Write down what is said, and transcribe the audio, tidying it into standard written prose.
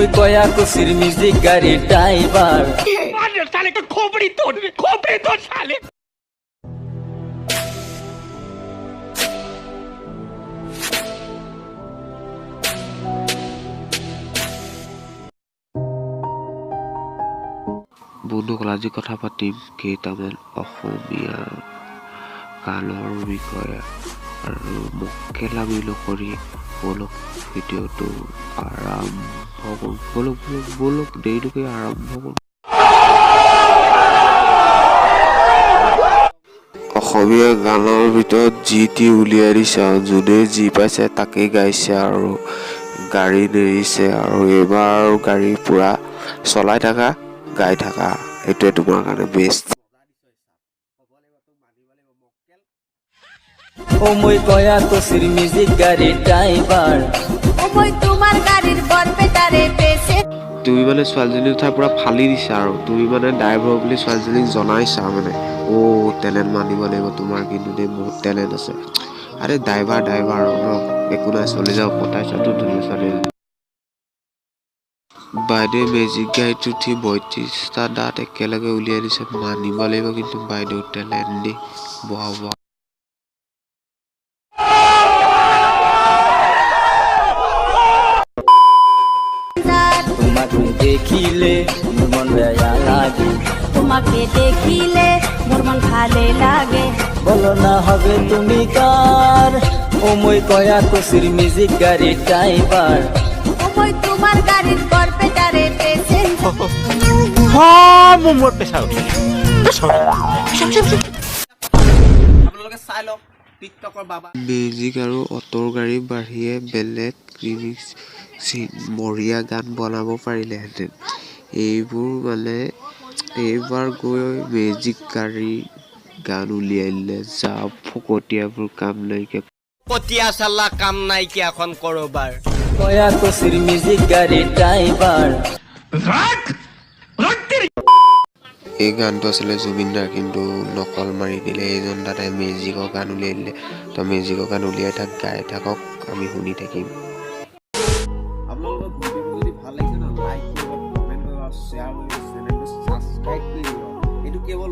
মই কয়া কুচির মিউজিক গাড়ি ড্রাইভার साले का खोपड़ी तोड़ साले বন্ধুসকল আজি কথা পাতিম কেইটামান অসমীয়া গানৰ বিষয়ে আৰু মক্কেলা বিলো কৰি বলক ভিডিঅ'টো আৰম্ভ কৰোঁ বলক দেৰিকৈ আৰম্ভ কৰোঁ অসমীয়া গানৰ ভিতৰত যি টি উলিয়াই দিছে যোনে যি পাইছে তাকেই গাইছে আৰু গাড়ী নেৰিছে আৰু এইবাৰ গাড়ী পুৰা চলাই থাকা গাই থাকা এইটোৱে তোমাৰ কাৰণে বেষ্ট ও মই কয়া কুচিৰ মিউজিক গাড়ি ড্ৰাইভাৰ ও মই তোমাৰ গাড়িৰ বৰপেটাৰে পেছে তুমি মানে ছোৱালীজনীৰ কথা পুৰা ফালি দিছা আৰু তুমি মানে ড্ৰাইভাৰ বুলি ছোৱালীজনীক জনাইছা মানে টেলেণ্ট মানিব লাগিব তোমাৰ কিন্তু দেই বহুত টেলেণ্ট আছে আৰে ড্ৰাইভাৰ আৰু ন একো নাই চলি যাওক পতাইছাতো ধুনীয়া ছোৱালীজনী বাইদেৱে মেজিক গাড়ীত উঠি ৩২টা দাঁত একেলগে উলিয়াই দিছে মানিব লাগিব কিন্তু বাইদেউ টেলেণ্ট দি বহা তোমাকে দেখিলে মোর মন বেয়া লাগে তোমাকে দেখিলে মোর মন ভালে লাগে বলো না হবে তুমি কার ও মই কয়া কুচির মিউজিক গাড়ি ড্রাইভার ও মই তোমার গাড়ির বরপেটারে পেছে মোৰ পেছা উঠিলে আপোনালোকে চাই লওক টিকটকৰ বাবা মেজিক আৰু অ'টোৰ গাড়ী বাঢ়িয়ে বেলেগ ৰিমিক্স বঢ়িয়া গান বনাব পাৰিলেহেঁতেন এইবোৰ মানে এইবাৰ গৈ মেজিক গাড়ী গান উলিয়াই দিলে যা ফকতীয়াবোৰ কাম নাইকিয়া পতিয়া চাল্লা কাম নাইকিয়াখন কৰোবাৰ কয়া কুচিৰ মিউজিক গাড়ি ড্ৰাইভাৰ এই গানটো আছিলে জুবিন দাৰ কিন্তু নকল মাৰি দিলে এইজন দাদাই মেজিকৰ গান উলিয়াই দিলে তো মেজিকৰ গান উলিয়াই গাই থাকক আমি শুনি থাকিম আপোনালোকৰ ভিডিঅ'টো যদি ভাল লাগিছে ন লাইক কৰিব কমেণ্ট কৰিব শ্বেয়াৰ কৰিব চেনেলটো ছাবস্ক্ৰাইব কৰি দিব এইটো কেৱল